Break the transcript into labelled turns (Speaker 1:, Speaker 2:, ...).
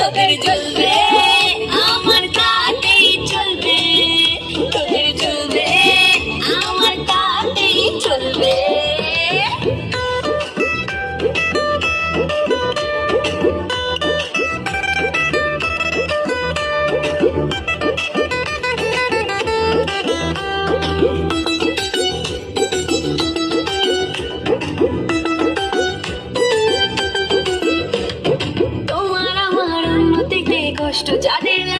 Speaker 1: তোদের চলবে আমার তাতেই চলবে, তোদের চলবে আমার তাতেই চলবে। তোমার আমার উন্নতিতে কষ্ট যাদের